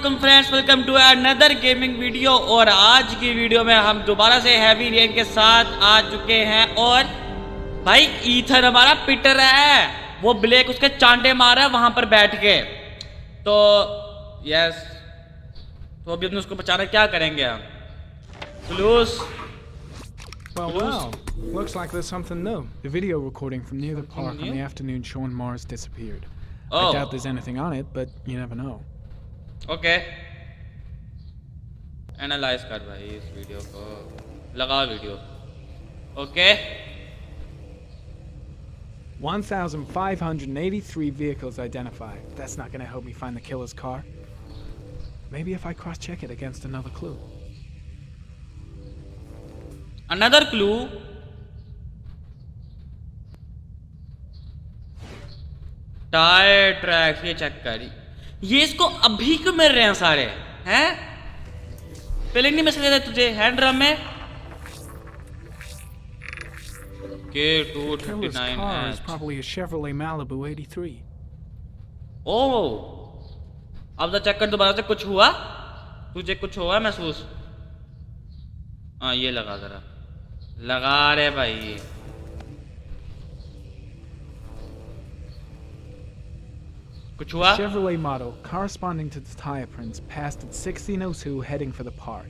वालेकुम friends, welcome to another gaming video. और आज की वीडियो में हम दोबारा से हैवी रेन के साथ आ चुके हैं। और भाई ईथर हमारा पिटर है, वो ब्लैक उसके चांटे मारा है वहां पर बैठ के। तो यस, तो अभी अपने उसको बचाना क्या करेंगे हम? Clues. Well, looks like there's something new. The video recording from near the park on the afternoon showing Mars disappeared. I doubt there's anything on it, but you never know. Okay, analyse कर भाई इस video को, लगा video. Okay, 1,583 vehicles identified. That's not going to help me find the killer's car. Maybe if I cross-check it against another clue. Another clue. Tyre tracks, ये check करी, ये इसको अभी क्यों मिल रहे हैं सारे हैं? पहले नहीं मिल सकते तुझे हैंड ड्रम में? Killer's car is probably a Chevrolet Malibu 83. ओह, अब तो चेक कर दोबारा से। कुछ हुआ तुझे? कुछ हुआ महसूस? हाँ, ये लगा जरा, लगा रे भाई। कुछ हुआ? Chevrolet model corresponding to the tire prints passed at 1602 heading for the park.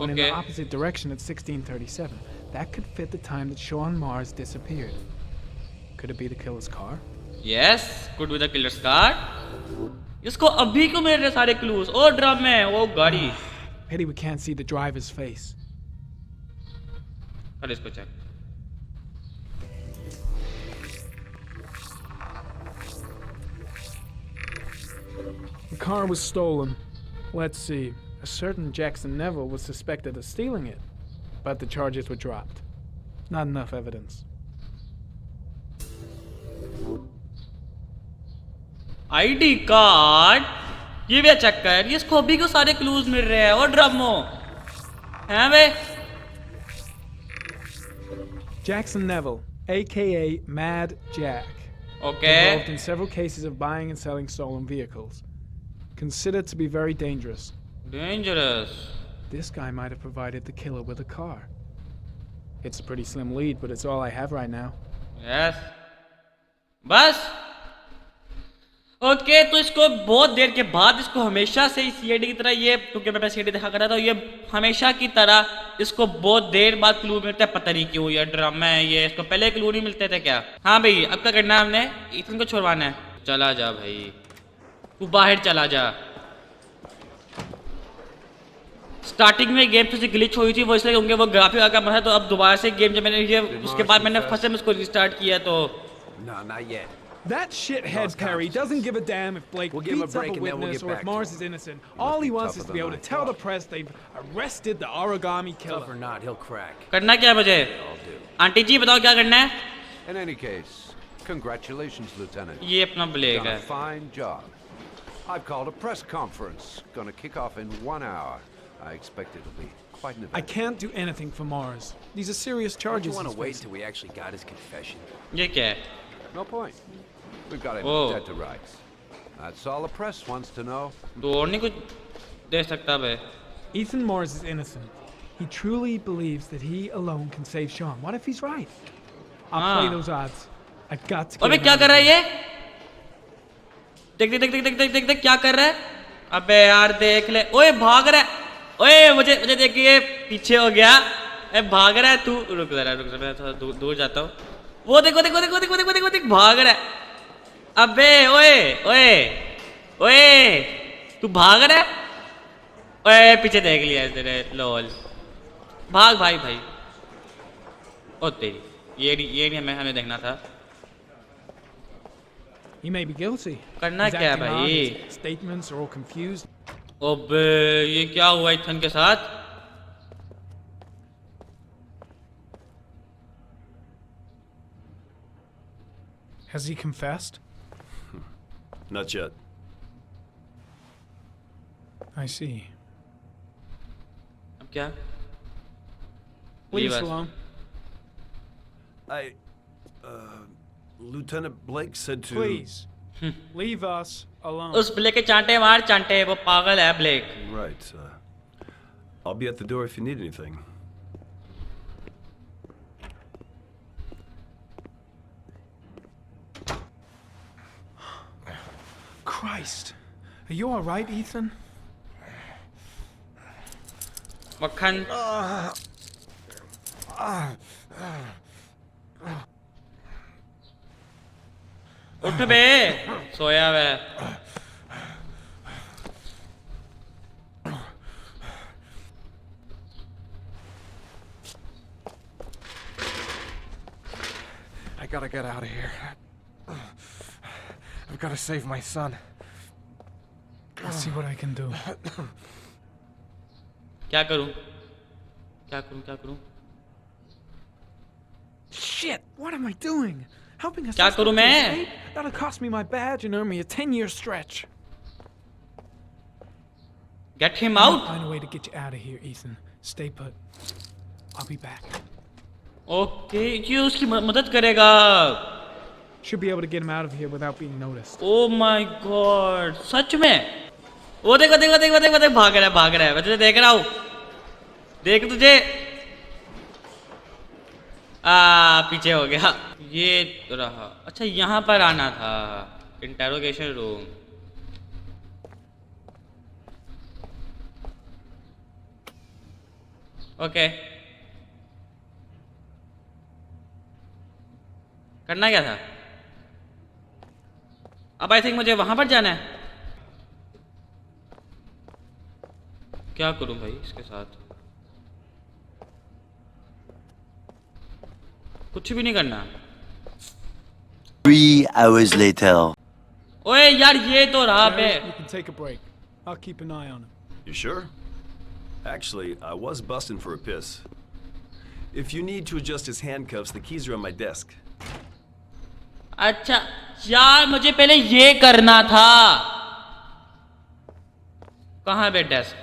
Went in the opposite direction at 1637. That could fit the time that Sean Mars disappeared. Could it be the killer's car? Yes, could be the killer's car. इसको अभी क्यों मिल रहे सारे clues? ओ drum में, ओ गाड़ी। Pity we can't see the driver's face. अरे इसको check. The car was stolen. Let's see. A certain Jackson Neville was suspected of stealing it, but the charges were dropped. Not enough evidence. ID card, ये भी check कर। ये इसको अभी क्यों सारे क्लूज मिल रहे हैं? और ड्रमो हैं वे? Jackson Neville, aka Mad Jack. Okay. Involved in several cases of buying and selling stolen vehicles. Considered to be very dangerous. Dangerous. This guy might have provided the killer with a car. It's a pretty slim lead, but it's all I have right now. Yes. बस okay, तो इसको बहुत देर के बाद, इसको हमेशा से इस सीआईडी की तरह, ये क्योंकि मैं सीआईडी देखा कर रहा था, ये हमेशा की तरह इसको बहुत देर बाद क्लू मिलता है। पता नहीं क्यों, ये ड्रामा है ये। इसको पहले क्लू नहीं मिलते थे क्या? हाँ भाई, अब क्या करना है? हमने इथन को छुड़वाना है। चला जा भाई, तू बाहर चला जा। स्टार्टिंग में गेम से ग्लिच हुई थी, वो इसलिए होंगे, वो ग्राफिक आकर बना। तो अब दोबारा से गेम जब मैंने ये, उसके बाद मैंने फर्स्ट टाइम इसको रिस्टार्ट किया तो No, not yet. That shithead Perry doesn't give a damn if Blake beats up a witness or if Mars is innocent. All he wants is to be able to tell the press they've arrested the origami killer. Tough or not, he'll crack. करना क्या है मुझे? Aunty जी बताओ क्या करना है? In any case, congratulations, Lieutenant. ये अपना ब्लेक Done है। a fine job. I've called a press conference. Gonna kick off in 1 hour. I expect it'll be quite an event. I can't do anything for Mars. These are serious Don't charges. you want he's to wait facing. till we actually got his confession? ये क्या है? No point. We've got him dead to rights. That's all the press wants to know. तो और नहीं कुछ दे सकता बे? Ethan Mars is innocent. He truly believes that he alone can save Sean. What if he's right? I'll play those odds. I've got to. अबे क्या कर रहा है ये? देख देख देख देख देख देख देख क्या कर रहा है? अबे यार देख ले। ओए भाग रहा है। ओए मुझे मुझे देख के पीछे हो गया। ए भाग रहा है तू। रुक जरा, रुक जरा, मैं थोड़ा दूर जाता हूँ। वो देखो देखो देखो देखो देखो देखो देख, भाग रहा है। अबे ओए ओए ओए, तू भाग रहा है? ओए पीछे देख लिया तेरे, लोल। भाग भाई भाई। ओ तेरी, ये नहीं हमें देखना था। He may be guilty. करना He's क्या है acting odd, भाई? his statements are all confused. अबे ये क्या हुआ इथन के साथ? Has he confessed? Not yet. I see. अब क्या? Leave us alone. Lieutenant Blake said to... Please. Leave us alone. उस ब्लेक के चांटे मार चांटे, वो पागल है black. Right. I'll be at the door if you need anything. Christ. Are you all right, Ethan? मक्खन उठ बे, सोया हुआ है। I gotta get out of here. I've gotta save my son. I'll see what I can do. क्या करूं क्या करूं क्या करूं Shit! What am I doing? Helping a क्या suspect करूं to मैं? escape? That'll cost me my badge and earn me a 10-year stretch. Get him I'll out. find a way to get you out of here, Ethan. Stay put. I'll be back. Okay, ये उसकी मदद करेगा। Should be able to get him out of here without being noticed. Oh my god, सच में? वो देखो देखो देखो देखो देखो, भाग रहा है, मैं तुझे देख रहा हूँ, देख तुझे। पीछे हो गया। ये रहा। अच्छा, यहाँ पर आना था, इंटेरोगेशन रूम। ओके, करना क्या था? अब आई थिंक मुझे वहां पर जाना है। क्या करूं भाई इसके साथ? कुछ भी नहीं करना। 3 hours later. ओए यार, ये तो रहा बे। Jerry, you can take a break. I'll keep an eye on him. You sure? Actually, I was busting for a piss. If you need to adjust his handcuffs, the keys are on my desk. अच्छा यार, मुझे पहले ये करना था। कहाँ बे desk?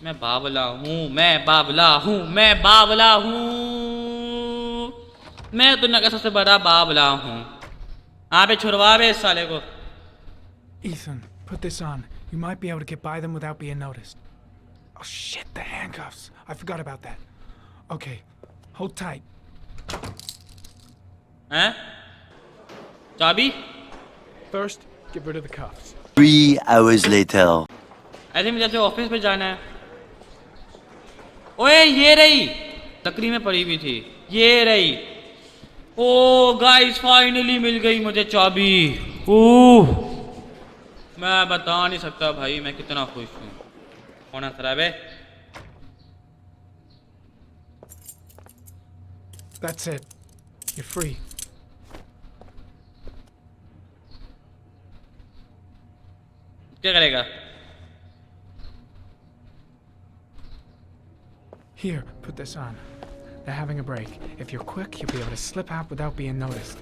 मैं बावला हूँ, मैं बावला हूँ, मैं बावला हूँ, मैं दुनिया का सबसे बड़ा बावला हूँ। हाँ बे, छुड़वा बे इस साले को। Ethan, put this on. You might be able to get by them without being noticed. Oh shit, the handcuffs. I forgot about that. Okay, hold tight. हैं? चाबी? First, get rid of the cuffs. 3 hours later. ऐसे मुझे जैसे office पे जाना है। ओए ये रही, लकड़ी में पड़ी हुई थी, ये रही। ओ गाइस, फाइनली मिल गई मुझे चाबी। ओह, मैं बता नहीं सकता भाई मैं कितना खुश हूँ। होना खराब है। That's it. You're free. क्या करेगा? Here, put this on. They're having a break. If you're quick, you'll be able to slip out without being noticed.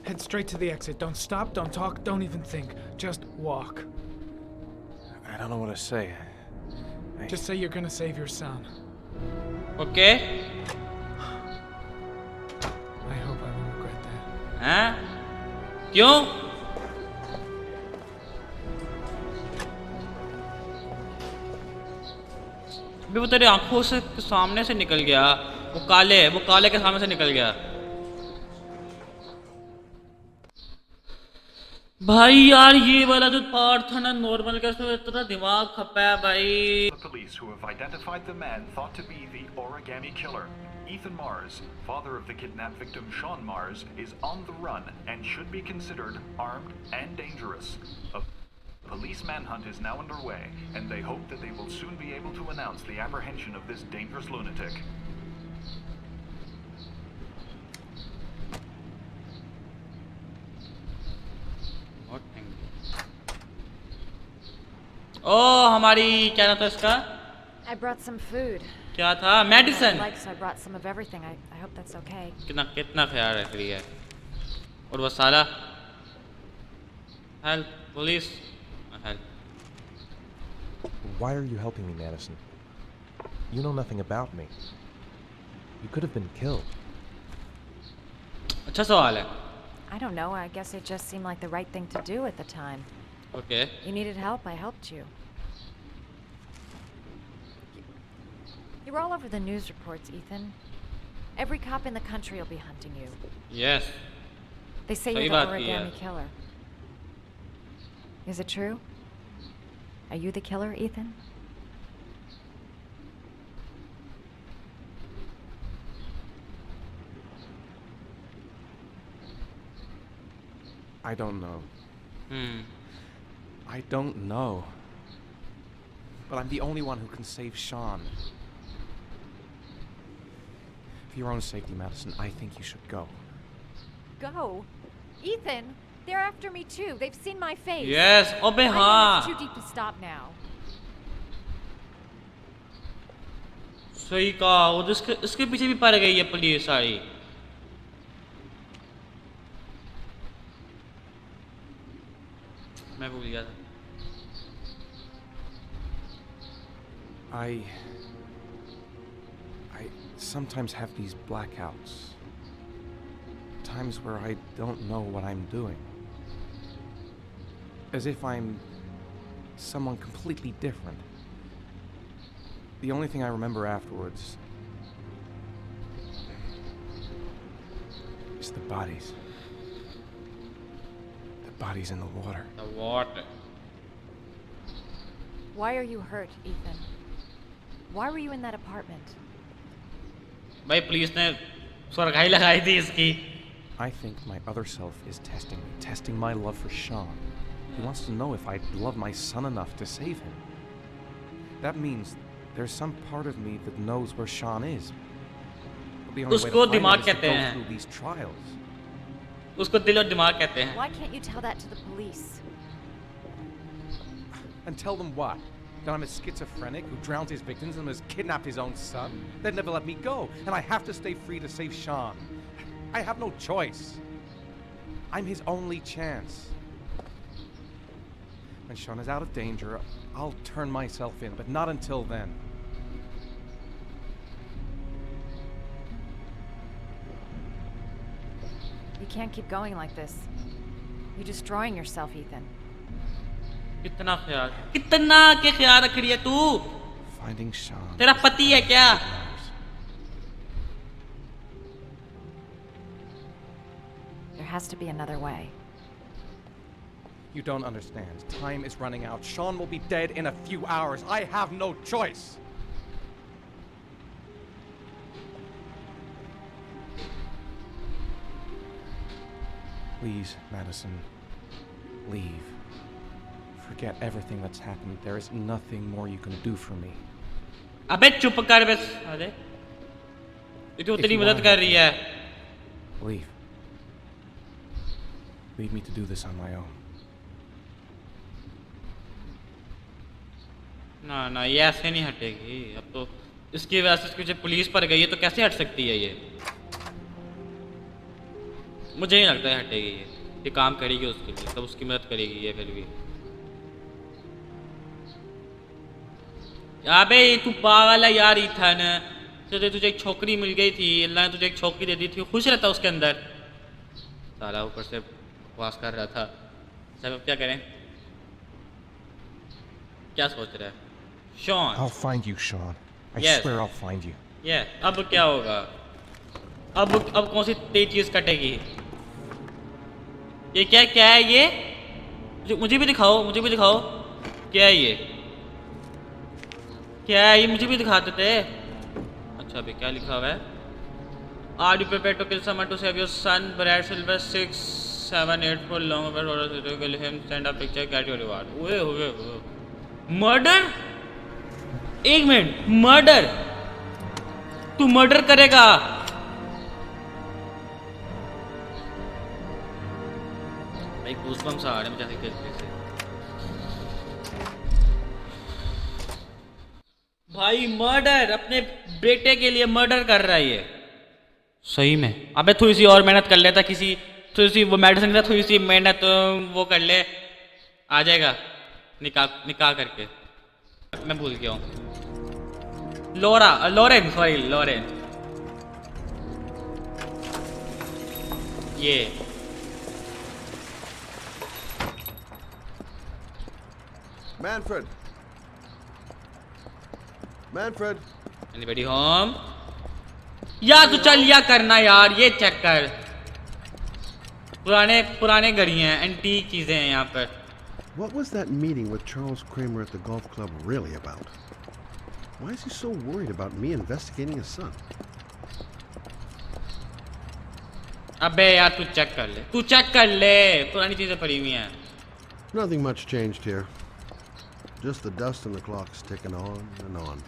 Head straight to the exit. Don't stop, don't talk, don't even think. Just walk. I don't know what to say. Just say you're gonna save your son. Okay, I hope I won't regret that. हैं? क्यों? अभी वो तेरी आंखों से सामने से निकल गया। वो काले के सामने से निकल गया। भाई यार, ये वाला जो पार्ट था ना नॉर्मल का, इसमें इतना दिमाग खपा है भाई। The police who have identified the man thought to be the origami killer. Ethan Mars, father of the kidnapped victim Sean Mars, is on the run and should be considered armed and dangerous. A police manhunt is now underway, and they hope that they will soon be able to announce the apprehension of this dangerous lunatic. ओ, हमारी क्या नाम था इसका? I brought some food. क्या था? Medicine. Like, so I brought some of everything. I hope that's okay. कितना ख्याल रख रही है। और वो साला help, police help. Why are you helping me, Madison? You know nothing about me. You could have been killed. अच्छा सवाल है। I don't know. I guess it just seemed like the right thing to do at the time. Okay. You needed help. I helped you. You're all over the news reports, Ethan. Every cop in the country will be hunting you. Yes. They say सही you're the बात की origami है. killer. Is it true? Are you the killer, Ethan? I don't know. Hmm. I don't know. But I'm the only one who can save Sean. For your own safety, Madison, I think you should go. Go? Ethan, they're after me too. They've seen my face. Yes. अबे I know हाँ. it's too deep to stop now. सही कहा. वो तो इसके पीछे भी पड़ गई है पुलिस सारी. मैं भूल गया था. I sometimes have these blackouts. Times where I don't know what I'm doing. As if I'm someone completely different. The only thing I remember afterwards is the bodies. The bodies in the water. The water. Why are you hurt, Ethan? Why were you in that apartment? भाई police ने सुरखाई लगाई थी इसकी. I think my other self is testing me, testing my love for Sean. He wants to know if I love my son enough to save him. That means there's some part of me that knows where Sean is. But the only way to उसको find him दिमाग is to कहते go हैं. through these trials. उसको दिल और दिमाग कहते हैं. Why can't you tell that to the police? And tell them what? That I'm a schizophrenic who drowned his victims and has kidnapped his own son? They'd never let me go, and I have to stay free to save Sean. I have no choice. I'm his only chance. When Sean is out of danger, I'll turn myself in, but not until then. You can't keep going like this. You're destroying yourself, Ethan. कितना के ख्याल रख रही है तू? Finding Sean. तेरा पति है क्या? There has to be another way. You don't understand. Time is running out. Sean will be dead in a few hours. I have no choice. Please, Madison, leave. Forget everything that's happened. There is nothing more you can do for me. अबे चुप कर बस. अरे ये तो तेरी मदद कर रही है. Leave. Leave me to do this on my own. ना ना ये ऐसे नहीं हटेगी. अब तो इसकी वजह से इसके पीछे पुलिस पर गई है तो कैसे हट सकती है ये? मुझे नहीं लगता है हटेगी ये काम करेगी उसके लिए. तब उसकी मदद करेगी ये फिर भी. अबे तू पागल है यार ईथन. तुझे एक छोकरी मिल गई थी. अल्लाह ने तुझे एक छोकरी दे दी थी. खुश रहता उसके अंदर. साला ऊपर से बकवास कर रहा था. सब अब क्या करें? क्या सोच रहा है? Sean. I'll find you, Sean. I Yes. swear I'll find you. ये अब क्या होगा? अब कौन सी तेज चीज कटेगी? ये क्या है ये? मुझे भी दिखाओ. क्या है ये? क्या है ये? मुझे भी दिखा देते. अच्छा अभी क्या लिखा हुआ है? Are you prepared to kill someone to save your son? Brad Silver 678 for long over order to kill him. Send a picture, get your reward. ओए मर्डर? एक मिनट. मर्डर? तू मर्डर करेगा? भाई गूज़बम्स आ रहे हैं मुझे देखते से. भाई मर्डर अपने बेटे के लिए मर्डर कर रहा है ये. सही में. अबे थोड़ी सी और मेहनत कर लेता. थोड़ी सी वो मेडिसिन का थोड़ी सी मेहनत वो कर ले. आ जाएगा निकाह करके. मैं भूल गया हूँ. लॉरेन. ये Manfred. Manfred. Anybody home? यार तू चल या करना यार, ये चेक कर, पुराने घड़ी हैं, एंटीक चीजें हैं यहाँ पर. What was that meeting with Charles Kramer at the golf club really about? Why is he so worried about me investigating his son? अबे यार तू चेक कर ले, पुरानी चीजें पड़ी हुई हैं. Nothing much changed here. Just the dust and the clocks ticking on and on.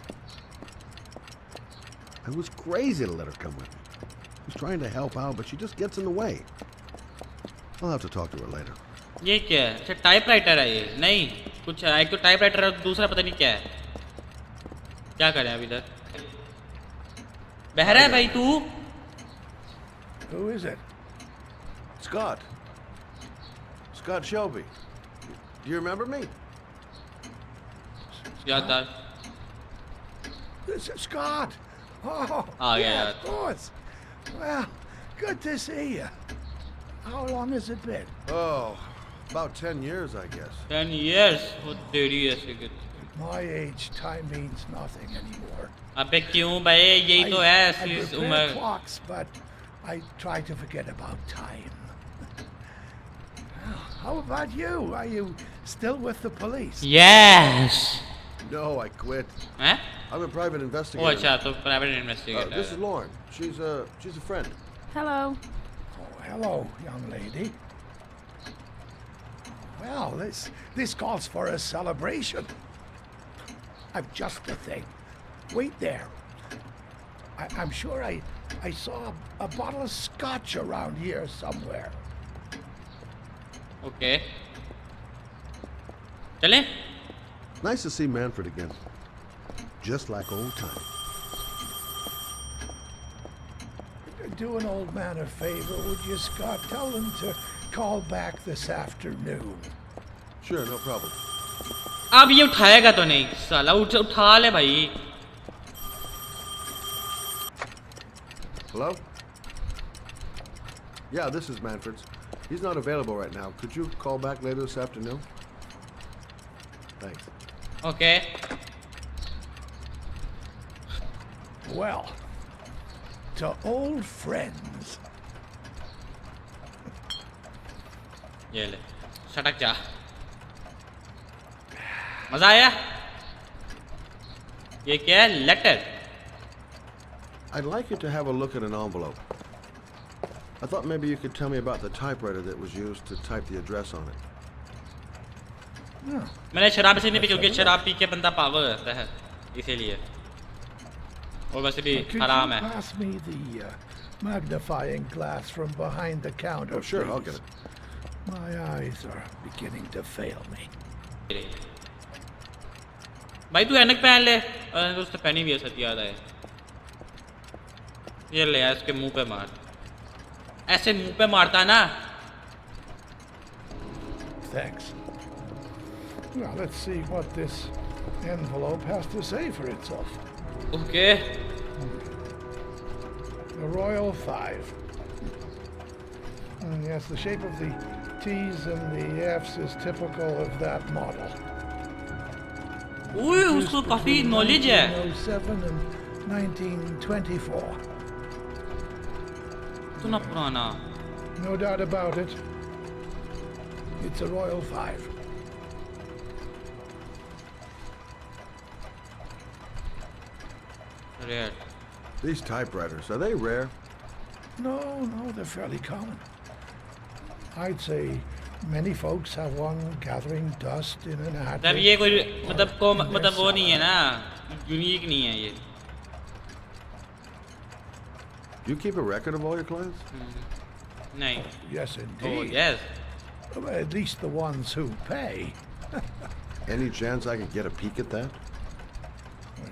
I was crazy to let her come with me. I was trying to help out, but she just gets in the way. I'll have to talk to her later. ये क्या है? अच्छा typewriter है ये? नहीं कुछ है, एक तो टाइपराइटर है, दूसरा पता नहीं क्या है. क्या करें अभी तक? बहरा है भाई तू? Who is it? Scott. Scott Shelby. Do you remember me? याददार. This is Scott. Oh, yeah, yeah, of course. Well, good to see you. How long has it been? Oh, about 10 years, I guess. 10 years? वो तेरी ऐसे कि. At my age, time means nothing anymore. अबे क्यों भाई, यही तो है असली I उम्र. prepare clocks, but I try to forget about time. Well, how about you? Are you still with the police? Yes. No, I quit. हैं? I'm a private O investigator. अच्छा तो private investigator. This is Lauren. She's a friend. Hello. Oh, hello, young lady. Well, this calls for a celebration. I'm just the thing. Wait there. I'm sure I saw a bottle of scotch around here somewhere. Okay. चलें? Nice to see Manfred again. Just like old times. Do an old man a favor, would you, Scott? Tell him to call back this afternoon. Sure, no problem. अब ये उठाएगा तो नहीं साला, उठा ले भाई. Hello? Yeah, this is Manfred's. He's not available right now. Could you call back later this afternoon? Thanks. Okay. Well, to old friends. ये ले, सटक जा. मजा आया? ये क्या है? Letter. I'd like you to have a look at an envelope. I thought maybe you could tell me about the typewriter that was used to type the address on it. मैंने शराब से नहीं पी क्योंकि शराब P के बंदा पागल रहता है, इसीलिए. और वैसे भी हराम है. Could you pass me the magnifying glass from behind the counter? Oh, sure, I'll please? get it. My eyes are beginning to fail me. भाई तू ऐनक पहन ले. तो उसने पहनी भी है, सच याद आया. ये ले यार, इसके मुंह पे मार. ऐसे मुंह पे मारता ना. Thanks. Well, let's see what this envelope has to say for itself. Okay. The Royal Five. And yes, the shape of the T's and the F's is typical of that model. ओए उसको काफी knowledge है. 1907 and 1924. इतना पुराना. No doubt about it. It's a Royal Five. Rare. These typewriters, are they rare? No, they're fairly common. I'd say many folks have one gathering dust in an attic. तब ये कोई मतलब वो नहीं है ना, यूनिक नहीं है ये. Do you keep a record of all your clients? नहीं. Yes, Oh indeed. yes. At least the ones who pay. Any chance I could get a peek at that?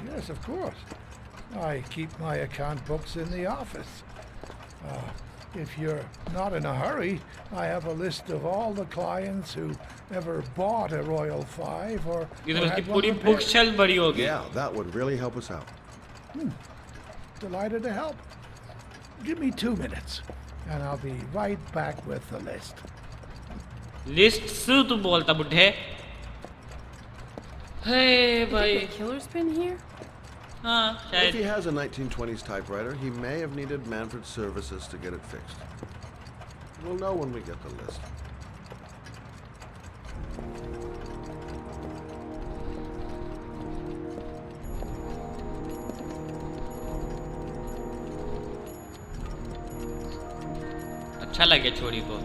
Yes, of course. I keep my account books in the office. If you're not in a hurry, I have a list of all the clients who ever bought a Royal Five or ये तो उसकी had one पूरी repaired. Book shelf बड़ी होगी. Yeah, that would really help us out. Delighted to help. Give me 2 minutes, and I'll be right back with the list. List तू बोलता बुढ़े. Hey, भाई. The killer's been here? हाँ, If शायद. he has a 1920s typewriter, he may have needed Manfred's services to get it fixed. We'll know when we get the list. अच्छा लगे छोरी को.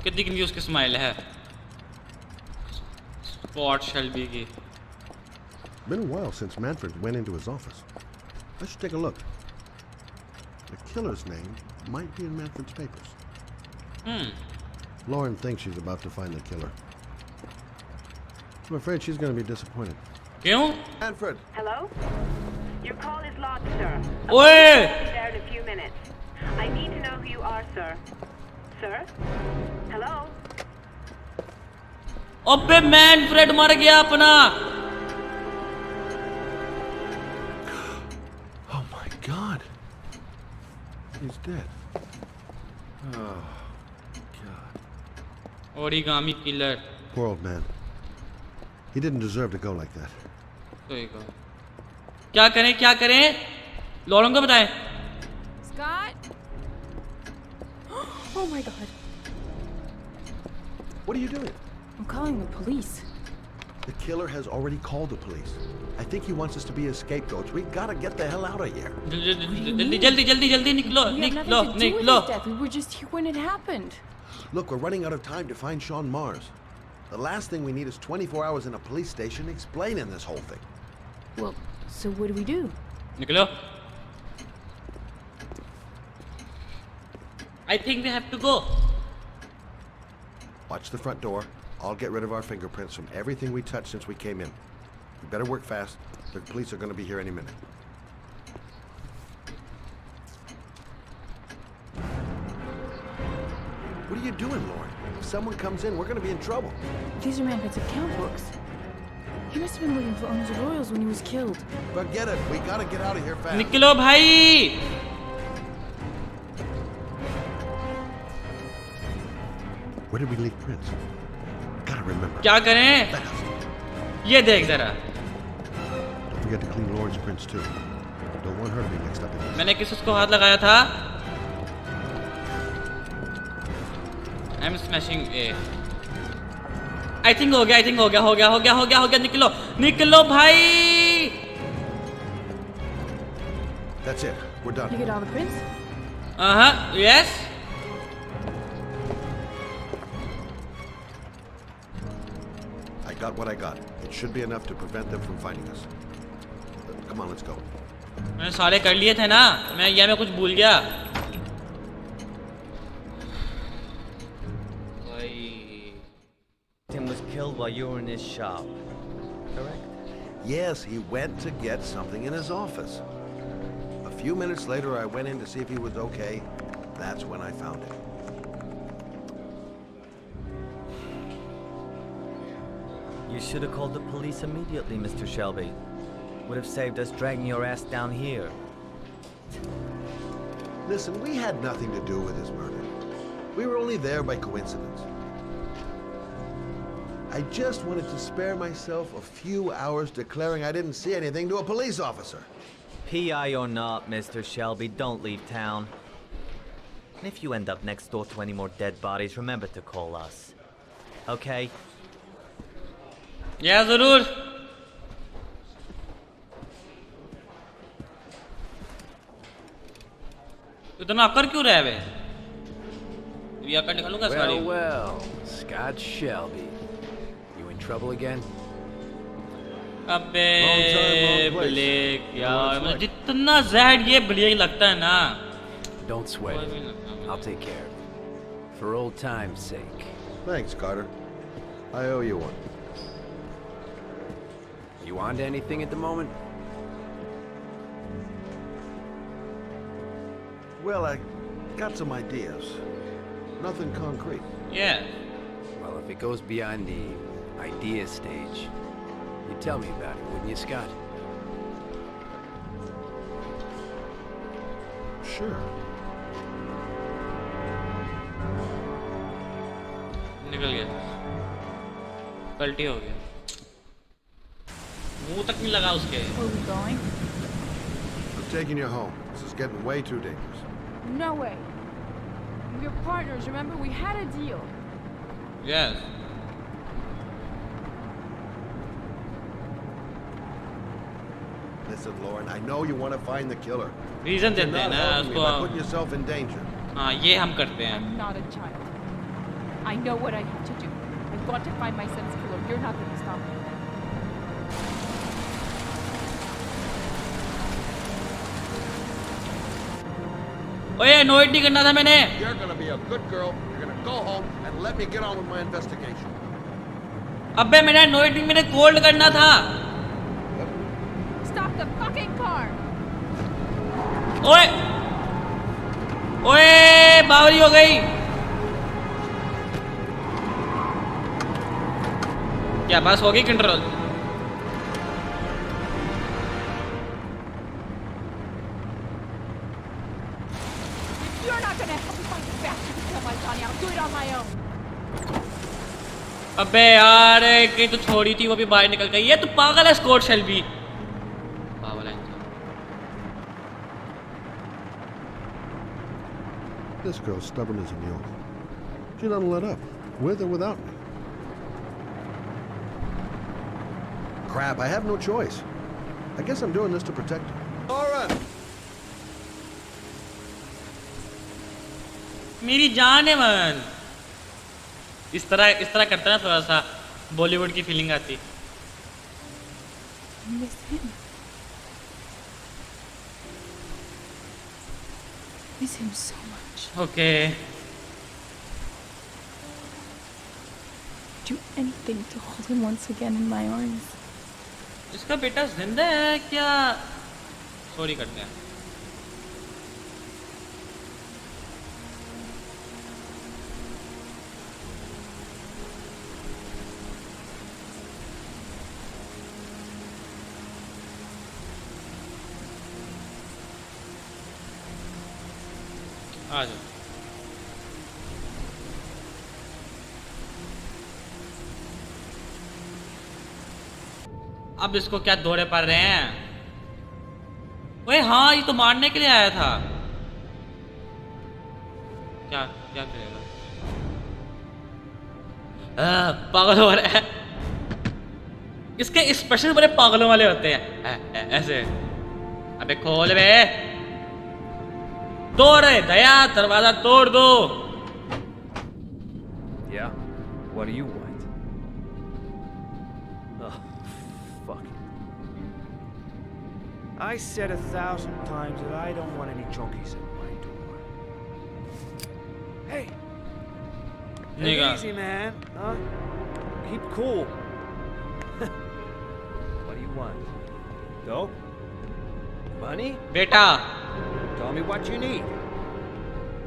कितनी की उसकी स्माइल है. स्पॉट शेल्बी की. Been a while since Manfred went into his office. Let's take a look. The killer's name might be in Manfred's papers. Lauren thinks she's about to find the killer. I'm afraid she's going to be disappointed. क्यों? Manfred! Hello? Your call is logged, sir. Oi! I'll be there in a few minutes. I need to know who you are, sir. Sir? Hello? अबे Manfred मर गया अपना. Oh my God! He's dead. Oh, God. Origami killer. Poor old man. He didn't deserve to go like that. क्या करें क्या करें? Lauren को बताएं. Scott? Oh my God. What are you doing? I'm calling the police. The killer has already called the police. I think he wants us to be his scapegoats. We gotta get the hell out of here. जल्दी जल्दी जल्दी जल्दी निकलो We have निकलो nothing to do with निकलो. his death. We were just here when it happened. Look, we're running out of time to find Sean Mars. The last thing we need is 24 hours in a police station explaining this whole thing. Well, so what do we do? निकलो. I think we have to go. Watch the front door. I'll get rid of our fingerprints from everything we touched since we came in. We better work fast. The police are going to be here any minute. What are you doing, Lauren? If someone comes in, we're going to be in trouble. These are Manfred's account books. He must have been looking for owners of Royals when he was killed. Forget it. We got to get out of here fast. निकलो भाई. Where did we leave Prince? Gotta remember. क्या करें? Fast. ये देख जरा. Don't forget to clean Lauren's prints too. Don't want her to be mixed up in this. मैंने किस उसको हाथ लगाया था? I'm smashing A. I think हो गया निकलो निकलो भाई. That's it. We're done. You get all the prints? Yes. I got what I got. It should be enough to prevent them from finding us. Come on, let's go. मैंने सारे कर लिए थे ना. मैं कुछ भूल गया. Tim was killed while you were in his shop, correct? Yes, he went to get something in his office. A few minutes later, I went in to see if he was okay. That's when I found him. You should have called the police immediately, Mr. Shelby. Would have saved us dragging your ass down here. Listen, we had nothing to do with his murder. We were only there by coincidence. I just wanted to spare myself a few hours declaring I didn't see anything to a police officer. PI or not, Mr. Shelby, don't leave town. And if you end up next door to any more dead bodies, remember to call us. Okay? Yeah, जरूर. इतना अकर क्यों रहा है बे? ये अकर निकालूंगा सारी. Well, Scott Shelby. You in trouble again? अबे black यार, मुझे जितना ज़ैड ये ब्लेक लगता है ना. Don't sweat it. I'll take care of it. For old time's sake. Thanks, Carter. I owe you one. You on to anything at the moment? Well, I got some ideas. Nothing concrete. Yeah. Well, if it goes beyond the idea stage, you tell me about it, wouldn't you, Scott? sure. निकल गया, पलटी हो गया, मुंह तक नहीं लगा उसके। Where are we going? I'm taking you home. This is getting way too dangerous. No way. We're partners, remember? We had a deal. Yes. Listen, Lauren, I know you want to find the killer. Reason You're देते हैं not ना helping me उसको। by putting yourself in danger. हाँ, ये हम करते हैं। I'm not a child. I know what I have to do. I've got to find my son's killer. You're not going to stop me. ओए, note नहीं करना था मैंने। You're gonna be a good girl. You're gonna go home and let me get on with my investigation. अबे मैंने note नहीं, मैंने cold करना था। Stop the fucking car! ओए, ओए, बावरी हो गई। क्या बस हो गई control? You're not going to help me find the bastard who killed my Johnny. I'll do it on my own. अबे यार, कहीं तो छोड़ी थी, वो भी बाहर निकल गई। ये तो पागल है स्कॉट शेल्बी, पागल है इंसान। This girl's stubborn as a mule. She doesn't let up, with or without me. Crap, I have no choice. I guess I'm doing this to protect her. Lauren! मेरी जान है मन। इस तरह करता है, थोड़ा सा बॉलीवुड की फीलिंग आती। Miss him. Miss him so much. Okay. Do anything to hold him once again in my arms. इसका बेटा जिंदा है क्या? सॉरी करते हैं। आ जाओ। अब इसको क्या दौरे पड़ रहे हैं? ओए हाँ, ये तो मारने के लिए आया था। क्या क्या करेगा? पागल हो रहा है। इसके स्पेशल बड़े पागलों वाले होते हैं ऐसे। अबे खोल बे, तोड़ दया, दरवाजा तोड़ दो। Yeah? What do you want? Oh, fuck it. I said 1,000 times that I don't want any junkies at my door. Hey! Take it easy, man. Huh? Keep cool. What do you want? Dope? Money? बेटा, Tell me what you need.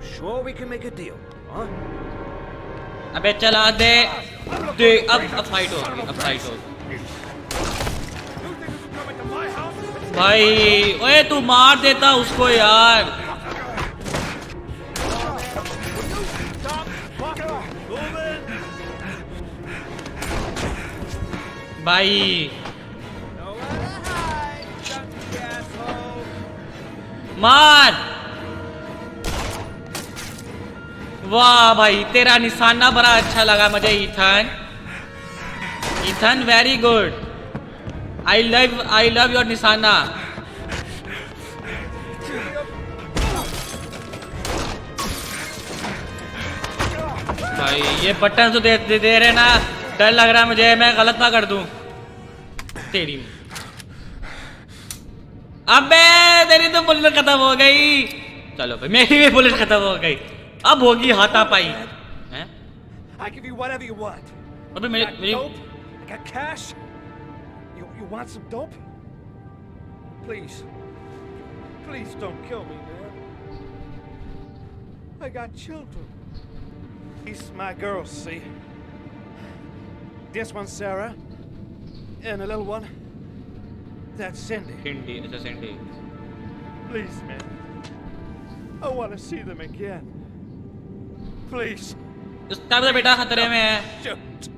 Sure we can make a deal, huh? अबे चला दे। अब fight होगी, अब fight होगी। भाई, ओए तू मार देता उसको यार। भाई मार। वाह भाई, तेरा निशाना बड़ा अच्छा लगा मुझे Ethan. Ethan very good. I love your निशाना। भाई ये बटन तो दे रहे ना, डर लग रहा है मुझे, मैं गलत ना कर दूं। तेरी अबे, तेरी तो बुलेट खत्म हो गई। चलो भाई, मेरी भी बुलेट खत्म हो गई। अब होगी हाथापाई। हैं? I give you whatever you want. अबे I got मेरी dope. I got cash. You want some dope? Please. Please don't kill me, man. I got children. These my girls, see? This one's Sarah. And the little one. That's Cindy. Cindy, it's a Cindy. Please, man. I want to see them again. Please. उसका भी बेटा खतरे में है. Shoot.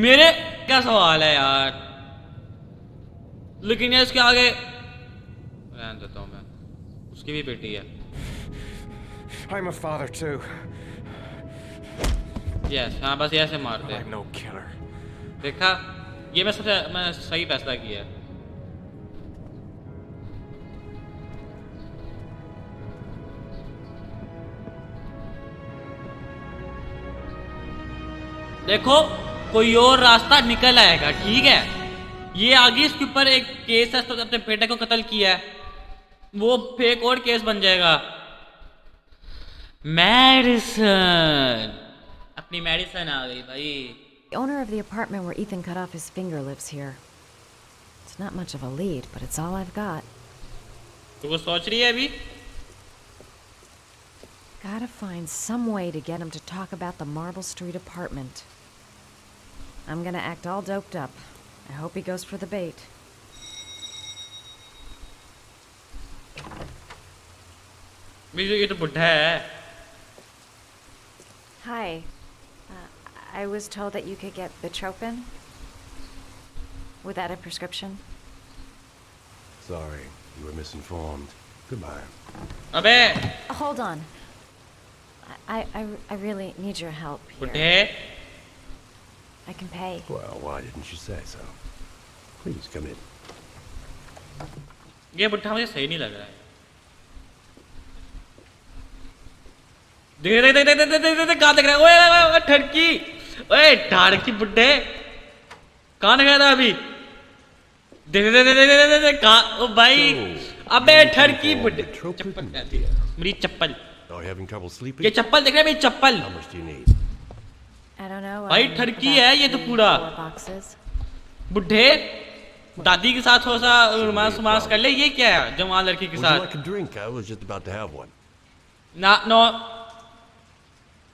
मेरे क्या सवाल है यार? लेकिन ये इसके आगे रहने देता हूँ मैं. उसकी भी बेटी है. I'm a father too. Yes, हाँ बस ऐसे मारते हैं. I'm no killer. देखा? ये मैं सही फैसला किया. देखो कोई और रास्ता निकल आएगा, ठीक है? ये आगे इसके ऊपर एक केस है, तो अपने बेटे को कत्ल किया है, वो फेक और केस बन जाएगा. मेडिसन, अपनी मेडिसन आ गई भाई. The owner of the apartment where Ethan cut off his finger lives here. It's not much of a lead, but it's all I've got. तो वो सोच रही है अभी. Gotta find some way to get him to talk about the Marble Street apartment. I'm gonna act all doped up. I hope he goes for the bait. ये तो बुढ़ा है. Hi. I was told that you could get Bitropin without a prescription. Sorry, you were misinformed. Goodbye. अबे. Hold on. I really need your help here. बुढ़े. I can pay. Well, why didn't you say so? Please come in. ये बुढ़ा मुझे सही नहीं लग रहा है. देख कहाँ देख रहा है? ओए ठड़की, ओए ठड़की बुड्ढे, कहाँ गया था अभी? देख कहाँ? ओ भाई, अबे ठड़की बुड्ढे, चप्पल क्या थी? मेरी चप्पल. Are you having trouble sleeping? ये चप्पल देख रहा है मेरी चप्पल. How much do you need? I don't know. भाई ठड़की है ये तो पूरा. बुड्ढे, दादी के साथ थोड़ा सा रोमांस कर ले. ये क्या है जवान लड़की के साथ? Would you like a drink? I was just about to have one. ना नो.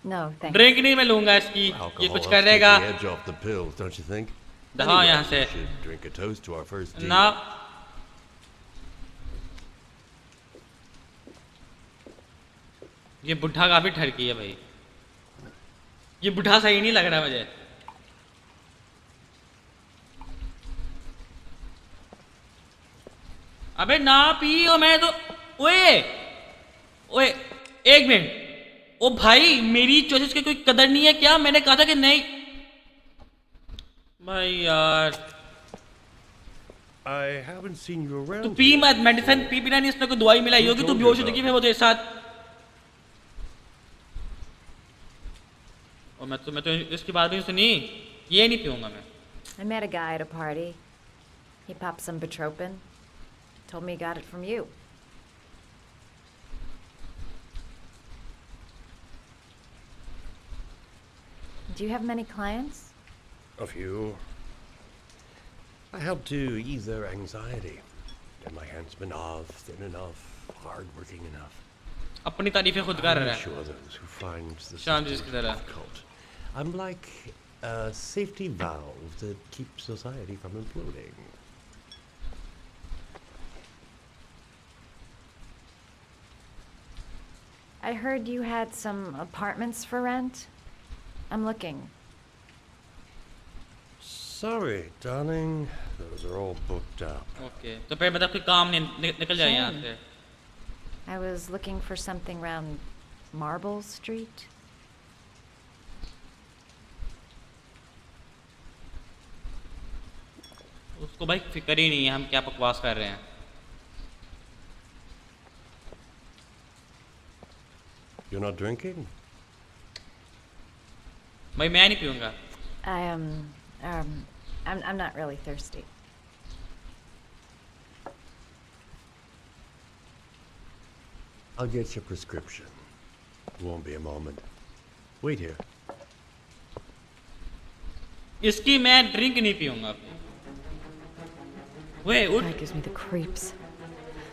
No, thanks. ड्रिंक नहीं मैं लूंगा इसकी. ये कुछ करेगा. The edge off the pills, don't you think? हाँ यहाँ से. We should drink a toast to our first deal. ना. ये बुढ़ा काफी ठरकी है भाई. ये बुढ़ा सही नहीं लग रहा मुझे. अबे ना पियो मैं तो. ओए ओए एक मिनट. ओ भाई मेरी चॉइसेस की कोई कदर नहीं है क्या? मैंने कहा था कि नहीं. भाई यार. I haven't seen you around. तू पी मत मेडिसिन. पी पीना नहीं. इसमें कोई दवाई मिलाई होगी. तू बेहोश हो जाएगी फिर वो तेरे साथ. और मैं तो इसकी बात नहीं सुनी. ये नहीं पीऊंगा मैं. I met a guy at a party. He popped some Bitropin. Told me he got it from you. Do you have many clients? A few. I help to ease their anxiety. Get my handsman off, thin enough, hard-working enough. अपनी तारीफें खुद कर रहा है. Sure those who find the शाम जिसकी तरह. difficult. I'm like a safety valve that keeps society from imploding. I heard you had some apartments for rent. I'm looking. Sorry, darling. Those are all booked up. Okay. तो फिर मतलब कोई काम नहीं निकल जाए यहाँ से. I was looking for something around Marble Street. उसको भाई फिक्र ही नहीं है हम क्या बकवास कर रहे हैं. You're not drinking? भाई मैं नहीं पीऊंगा. I'm not really thirsty. I'll get your prescription. Won't be a moment. Wait here. इसकी मैं ड्रिंक नहीं पीऊंगा. Wait, that gives me the creeps.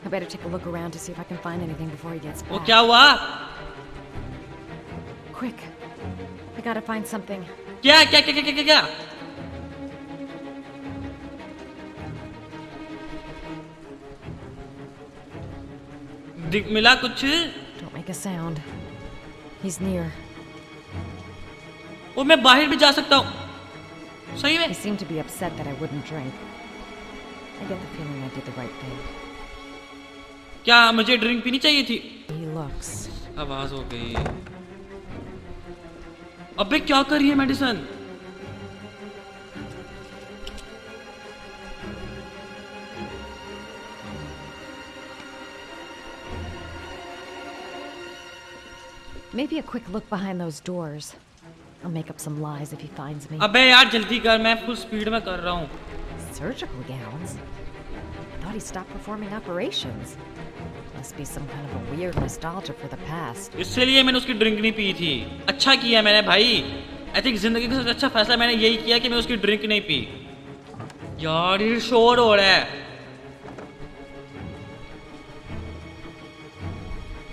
I better take a look around to see if I can find anything before he gets back. वो क्या हुआ? Quick. I gotta find something. क्या क्या क्या क्या क्या क्या? ड्रिंक मिला कुछ? Don't make a sound. He's near. ओ मैं बाहर भी जा सकता हूँ सही में? He seemed to be upset that I wouldn't drink. I get the feeling I did the right thing. क्या मुझे ड्रिंक पीनी चाहिए थी? He looks. आवाज हो गई। अबे क्या कर रही है medicine? Maybe a quick look behind those doors. I'll make up some lies if he finds me. अबे यार जल्दी कर, मैं फुल स्पीड में कर रहा हूँ। Surgical gowns? I thought he stopped performing operations. Must be some kind of a weird nostalgia for the past. इसलिए मैंने उसकी ड्रिंक नहीं पी थी। अच्छा किया मैंने भाई। I think जिंदगी का सबसे अच्छा फैसला मैंने यही किया कि मैं उसकी ड्रिंक नहीं पी। यार ये शोर हो रहा है।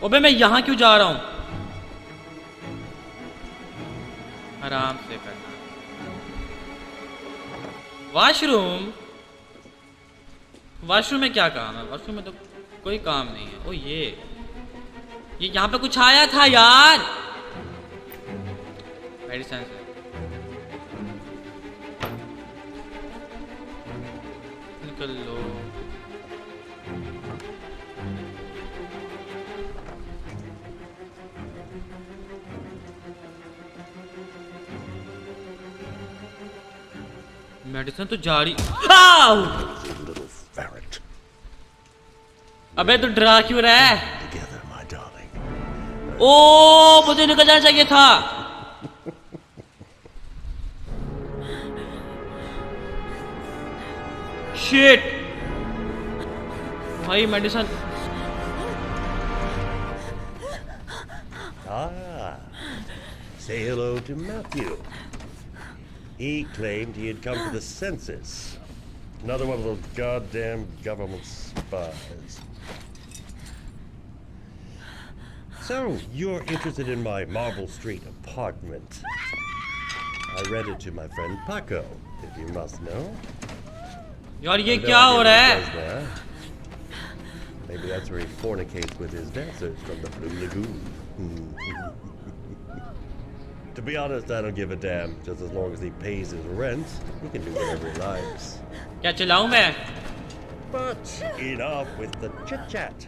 अबे मैं यहाँ क्यों जा रहा हूँ? आराम से करना। वॉशरूम? वॉशरूम में क्या काम है? वॉशरूम में तो कोई काम नहीं है। ओ ये यहाँ पे कुछ आया था यार। मेडिसिन से निकल लो। मेडिसिन तो जारी। अबे तू डरा क्यों रहा है? ओ मुझे निकल जाना चाहिए था। शिट भाई medicine. Say hello to Matthew. He claimed he had come to the census. Another one of those goddamn government spies. So, you're interested in my Marble Street apartment. I rented to my friend Paco, if you must know. यार ये क्या हो रहा है? Maybe that's where he fornicates with his dancers from the Blue Lagoon. To be honest, I don't give a damn. Just as long as he pays his rent, he can do whatever he likes. क्या चलाऊं मैं? But enough with the chit-chat.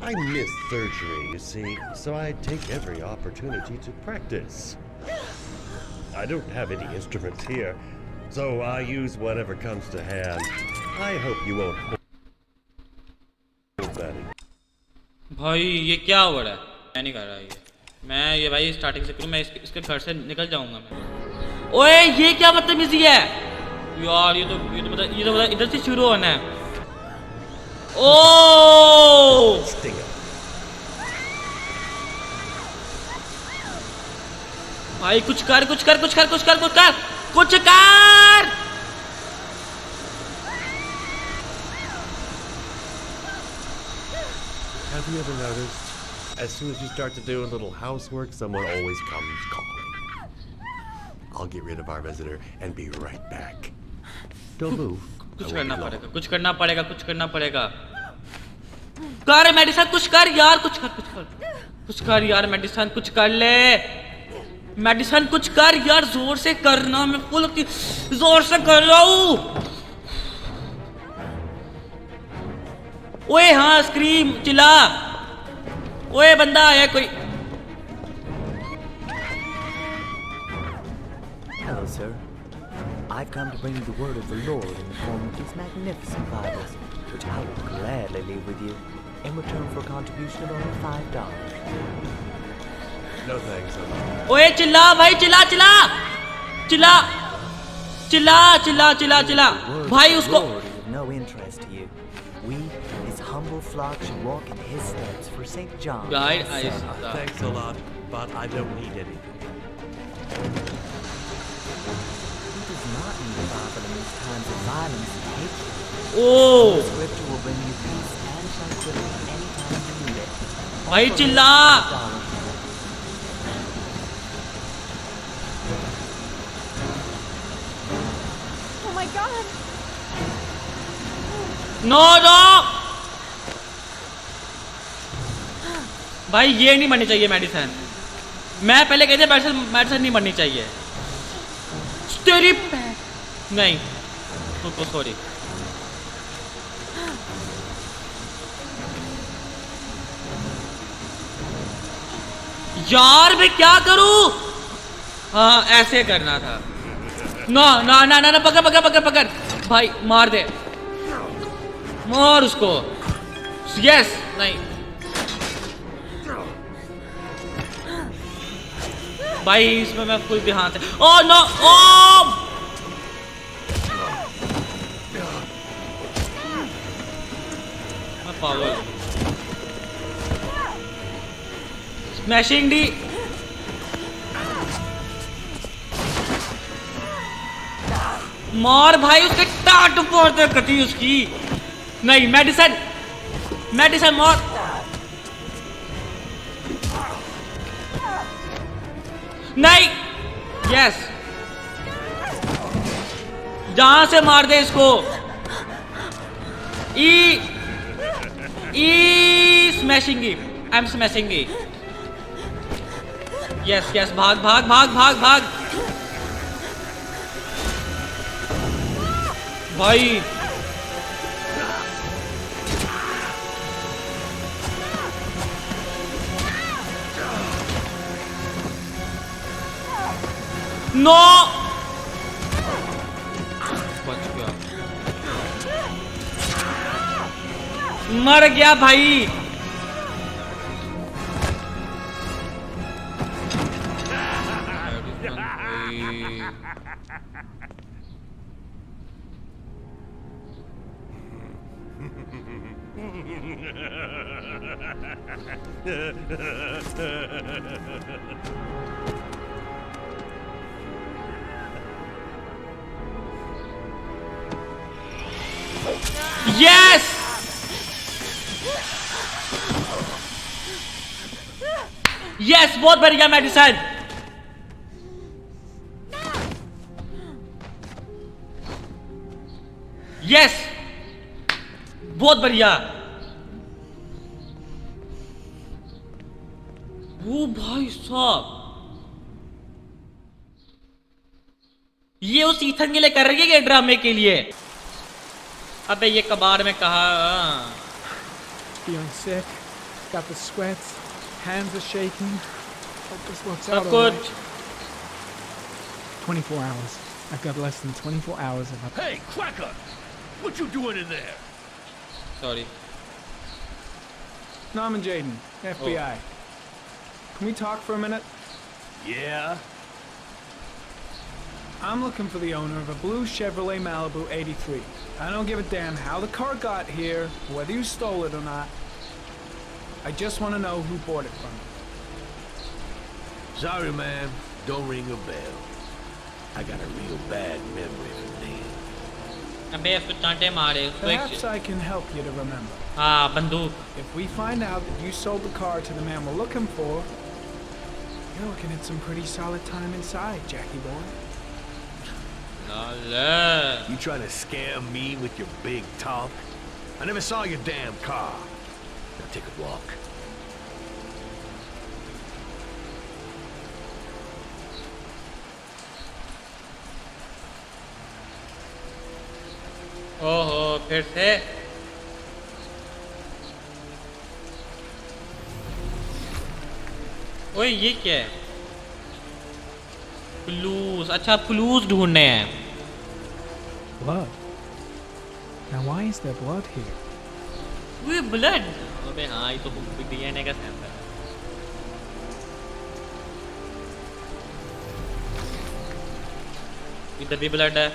I miss surgery, you see, so I take every opportunity to practice. I don't have any instruments here, so I use whatever comes to hand. I hope you won't hold that. भाई ये क्या हो रहा है? मैं नहीं कर रहा ये। मैं ये भाई स्टार्टिंग से करूँ, मैं इसके घर से निकल जाऊंगा मैं। ओए ये क्या बदतमीजी है? यार ये तो मतलब इधर से शुरू होना है। ओ भाई कुछ कर कुछ कर कुछ कर कुछ कर कुछ कर कुछ कर। Have you ever noticed, as soon as you start to do a little housework, someone always comes calling? I'll get rid of our visitor and be right back. Don't move. कुछ करना पड़ेगा, कुछ करना पड़ेगा, कुछ करना पड़ेगा। कर मेडिसन कुछ कर यार, कुछ कर कुछ कर कुछ कर यार मेडिसन कुछ कर ले। मेडिसन कुछ कर यार, जोर से करना, मैं फुल जोर से कर रहा हूँ। ओए हाँ स्क्रीम चिल्ला। ओए बंदा है कोई। Hello, sir. I've come to bring you the word of the Lord in the form of these magnificent Bibles, which I will gladly leave with you in return for a contribution of only $5. No thanks. ओए चिल्ला भाई, चिल्ला चिल्ला चिल्ला चिल्ला चिल्ला चिल्ला चिल्ला भाई उसको। Lord is of no interest to you. We, his humble flock, should walk in his steps for St. John. Guide eyes. Thanks a lot, but I don't need any. He does not need a Bible in these times of violence and hatred. Oh. The Scripture will bring you peace and tranquility anytime you need it. भाई चिल्ला। Oh my God! No no भाई ये नहीं मरनी चाहिए medicine. मैं पहले कहते मेडिसिन नहीं मरनी चाहिए। तेरी नहीं तो सॉरी। यार मैं क्या करूं? हाँ ऐसे करना था। ना ना ना ना ना, पकड़ पकड़ पकड़ पकड़ भाई, मार दे, मार उसको। यस नहीं भाई, इसमें मैं फुल ध्यान से। ओ नो, ओ मैं पागल। स्मैशिंग डी, मार भाई उसके टाट फोड़ दे कटी उसकी। नहीं मेडिसिन, मेडिसिन मार। नहीं यस, जहां से मार दे इसको। ई स्मैशिंगी, आई एम स्मैशिंगी। यस यस, भाग भाग भाग भाग भाग भाई। नो बच गया, मर गया भाई। यस यस, बहुत बढ़िया मेडिसिन। यस बहुत बढ़िया। वो भाई साहब, ये उस ईथन के लिए कर रही है क्या, ड्रामे के लिए? अबे ये कबाड़ में कहा। Feeling sick, got the sweats, hands are shaking. Hope this works सब out all right. कुछ 24 hours. I've got less than 24 hours if I... Hey, Cracker! What you doing in there? Sorry. Norman Jaden, FBI. Can we talk for a minute? Yeah? I'm looking for the owner of a blue Chevrolet Malibu 83. I don't give a damn how the car got here, whether you stole it or not. I just want to know who bought it from you. Sorry, man. Don't ring a bell. I got a real bad memory from then. अबे उसको चांटे मारे उसको। Perhaps I can help you to remember. हाँ बंदूक। If we find out that you sold the car to the man we're looking for, you're looking at some pretty solid time inside, Jackie boy. You trying to scam me with your big talk? I never saw your damn car. Now take a walk. ओहो फिर से। ओए ये क्या है? Clues, अच्छा clues ढूंढने हैं। Blood. Now why is there blood here? Way blood. अबे हाँ ये तो डीएनए का सैंपल है। इधर भी ब्लड है।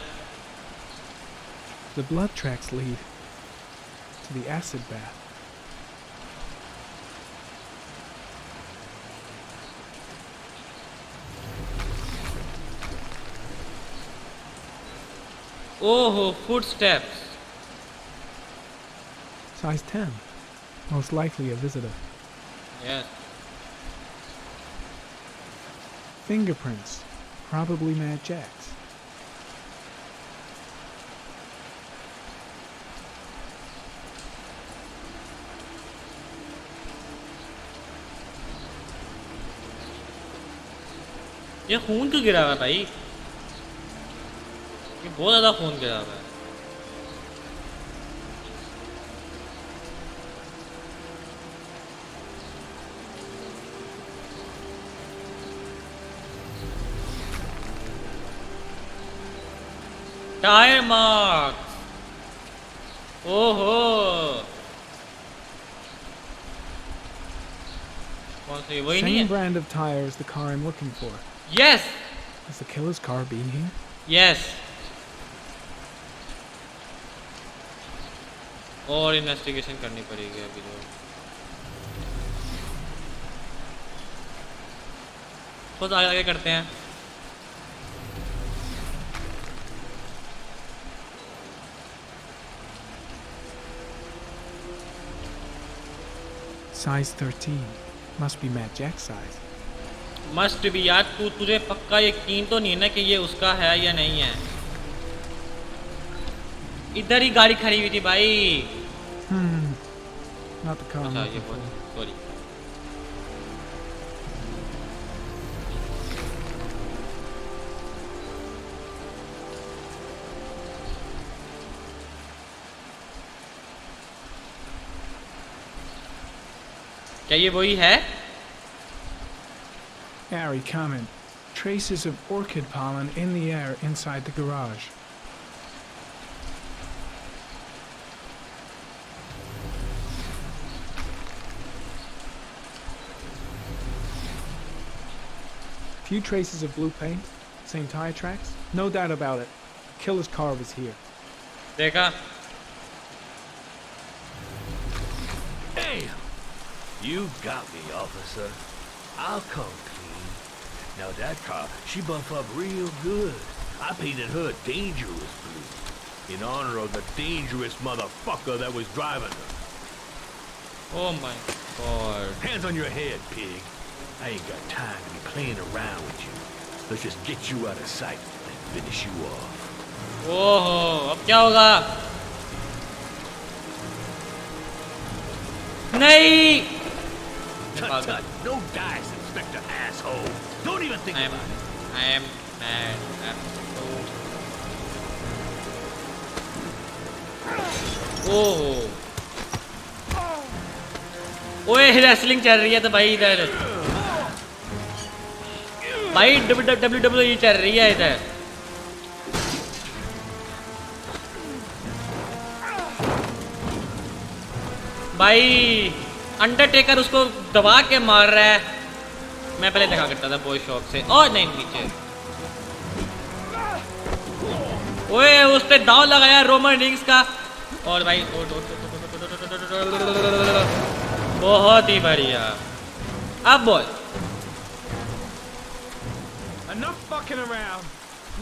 The blood tracks lead to the acid bath. Oh, footsteps. Size 10. Most likely a visitor. Yes. Fingerprints. Probably Mad Jack's. ये खून क्यों गिरा हुआ है भाई? ये बहुत ज़्यादा खून गिरा हुआ है। Tyre marks. ओहो, कौन सी? वही नहीं Same है? brand of tire as the car I'm looking for. Yes. Has the killer's car been here? Yes. और इन्वेस्टिगेशन करनी पड़ेगी अभी तो। खुद आगे आगे करते हैं। Size 13. Must be Matt Jack's size. Must भी यार, तुझे पक्का यकीन तो नहीं है ना कि ये उसका है या नहीं है? इधर ही गाड़ी खड़ी हुई थी भाई। Not the car I'm अच्छा, looking ये for. सॉरी। क्या ये वही है? Harry, comment. Traces of orchid pollen in the air inside the garage. Few traces of blue paint, same tire tracks. No doubt about it. Killer's car was here. देखा? Damn! You got me, officer. I'll come clean. Now that car, she buff up real good. I painted her dangerous blue in honor of the dangerous motherfucker that was driving her. Oh my god. Hands on your head, pig. I ain't got time to be playing around with you. Let's just get you out of sight and finish you off. ओहो, अब क्या होगा? नहीं! Tut tut, no dice, Inspector asshole. Don't even think about it. I am mad. ओहो, ओए wrestling चल रही है तो भाई इधर, भाई WWE चल रही है इधर। भाई अंडरटेकर उसको दबा के मार रहा है। मैं पहले देखा करता था बहुत शौक से। और नहीं, नीचे ओए उसने दांव लगाया रोमन रिंग्स का। और भाई बहुत ही बढ़िया। अब बोल। Enough fucking around.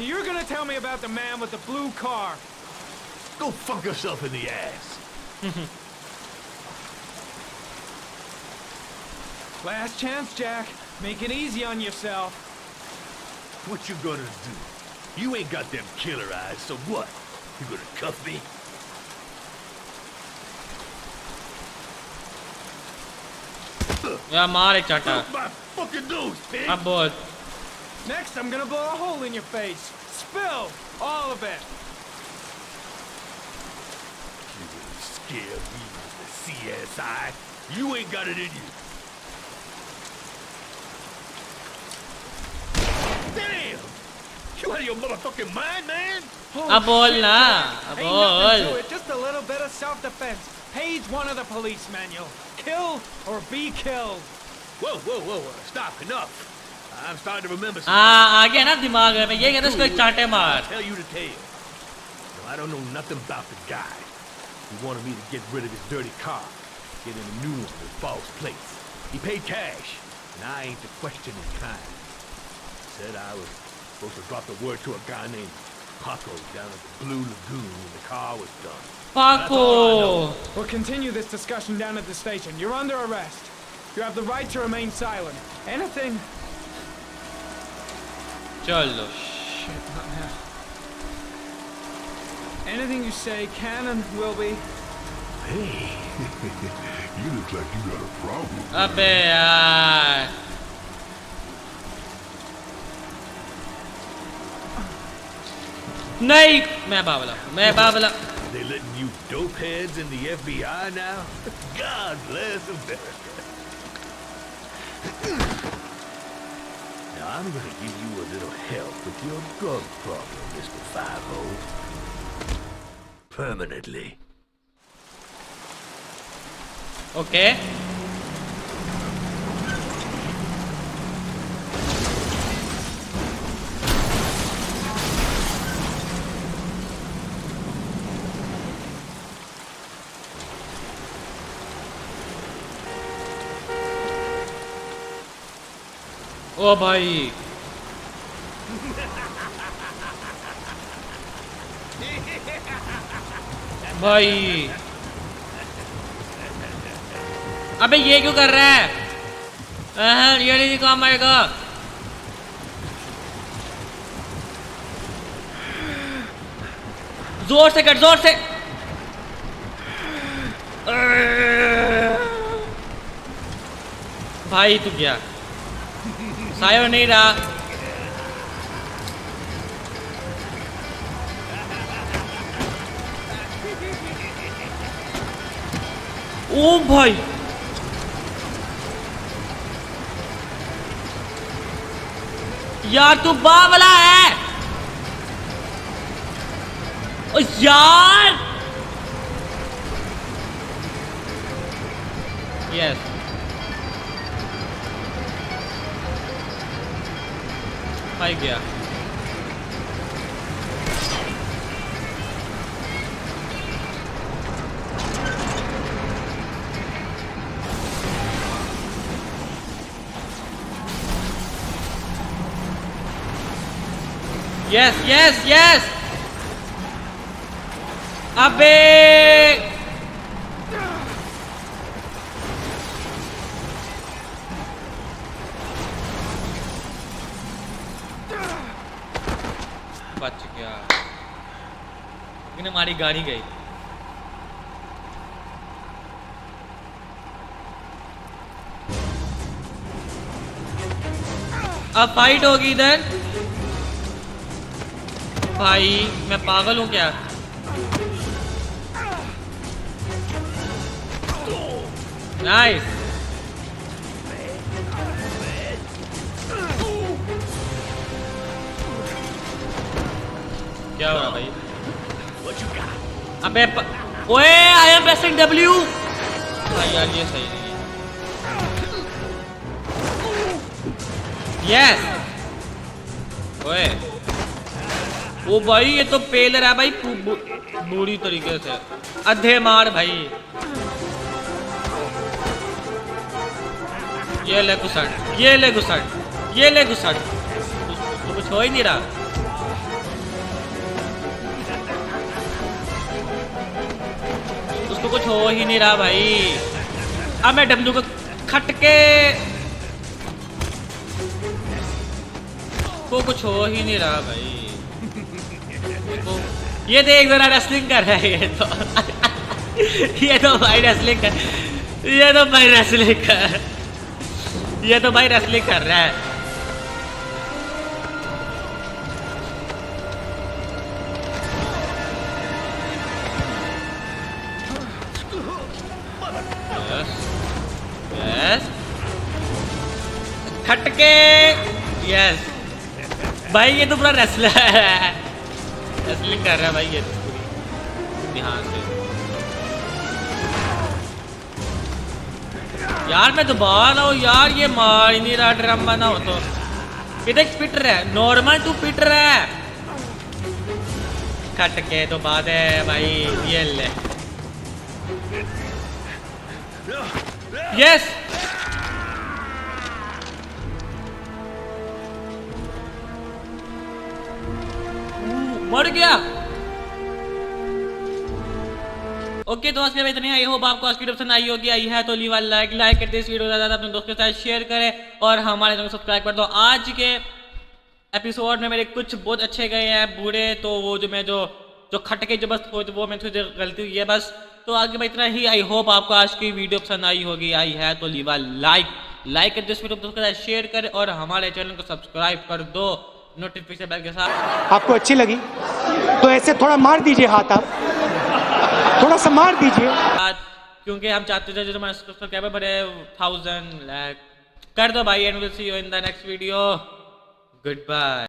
You're gonna tell me about the man with the blue car. Go fuck yourself in the ass. Last chance, Jack. Make it easy on yourself. What you gonna do? You ain't got them killer eyes, so what? You gonna cuff me? या मार एक चाटा। My fucking nose, pig. अब बोल। Next, I'm gonna blow a hole in your face. Spill all of it. You gonna scare me with the CSI? You ain't got it in you. Damn! You out of your motherfucking mind, man? अब बोल ना, अब Ain't nothing बोल। to it, just a little bit of self-defense. Page 1 of the police manual. Kill or be killed. Whoa, whoa, whoa, whoa. Stop, enough. I'm starting to remember something. आ गया ना दिमाग में। ये कहता उसको एक चाटे मार। I'll tell you the tale. No, I don't know nothing about the guy. He wanted me to get rid of his dirty car, get him a new one with false plates. He paid cash, and I ain't the questioning kind. Said I was supposed to drop the word to a guy named Paco down at the Blue Lagoon when the car was done. Paco! We'll continue this discussion down at the station. You're under arrest. You have the right to remain silent. Anything... चलो। Shit, not now. Anything you say can and will be... Hey, you look like you got a problem. अबे यार। नहीं, मैं बावला, मैं बावला। They letting you dope heads in the FBI now? God bless America. Now I'm gonna give you a little help with your drug problem, Mr. 5-0. Permanently. Okay. ओ भाई भाई अबे ये क्यों कर रहा है? ये नहीं काम आएगा। जोर से कर, जोर से। भाई तू क्या सायो नहीं रहा। ओ भाई यार तू बावला है। ओ यार यस भाई गया। यस यस यस अबे बच गया, लेकिन हमारी गाड़ी गई। अब फाइट होगी इधर। भाई मैं पागल हूँ क्या? नाइस। क्या हो रहा भाई? अबे ओए आई एम प्रेसिंग W। भाई यार ये सही नहीं है। यस ओए ओ भाई ये तो पेलर है भाई बुरी तरीके से। अधे मार भाई। ये ले घुसड़, ये ले घुसड़, ये ले घुसड़। तो कुछ हो ही नहीं रहा। उसको कुछ हो ही नहीं रहा भाई। अब मैं डब्लू को खटके को कुछ हो ही नहीं रहा भाई। ये देख जरा रेसलिंग कर रहा है ये तो भाई रेसलिंग कर, ये तो भाई रेसलिंग कर, ये तो भाई रेसलिंग कर रहा है। यस यस खटके। यस भाई ये तो पूरा रेसलर है, रेसलिंग कर रहा है भाई ये तो पूरी ध्यान से। यार मैं दोबारा हूँ यार, ये मार ही नहीं रहा। ड्रम बना हो तो किधर पिट रहा है? नॉर्मल तू पिट रहा है। कट के तो बात है भाई। ये ले यस मर गया। ओके तो आज के इतने आई होप आपको आज की वीडियो पसंद आई होगी। आई है तो लीव अ लाइक करते इस वीडियो को ज़्यादा अपने दोस्तों के साथ शेयर करें और हमारे चैनल को सब्सक्राइब कर दो। आज के एपिसोड में मेरे कुछ बहुत अच्छे गए हैं बूढ़े, तो वो जो मैं जो खटके जो बस हो वो मैं थोड़ी गलती हुई है बस। तो आगे मैं इतना ही। आई होप आपको आज की वीडियो पसंद आई होगी। आई है तो लीव अ लाइक करते इस वीडियो को दोस्तों के साथ शेयर करें और हमारे चैनल को सब्सक्राइब कर दो नोटिफिकेशन बेल के साथ। आपको अच्छी लगी? तो ऐसे थोड़ा मार दीजिए हाथ आप, थोड़ा सा मार दीजिए। क्योंकि हम चाहते थे जो हमारे सब्सक्राइबर बड़े 1000 लाख कर दो भाई, and will see you in the next video. Good bye.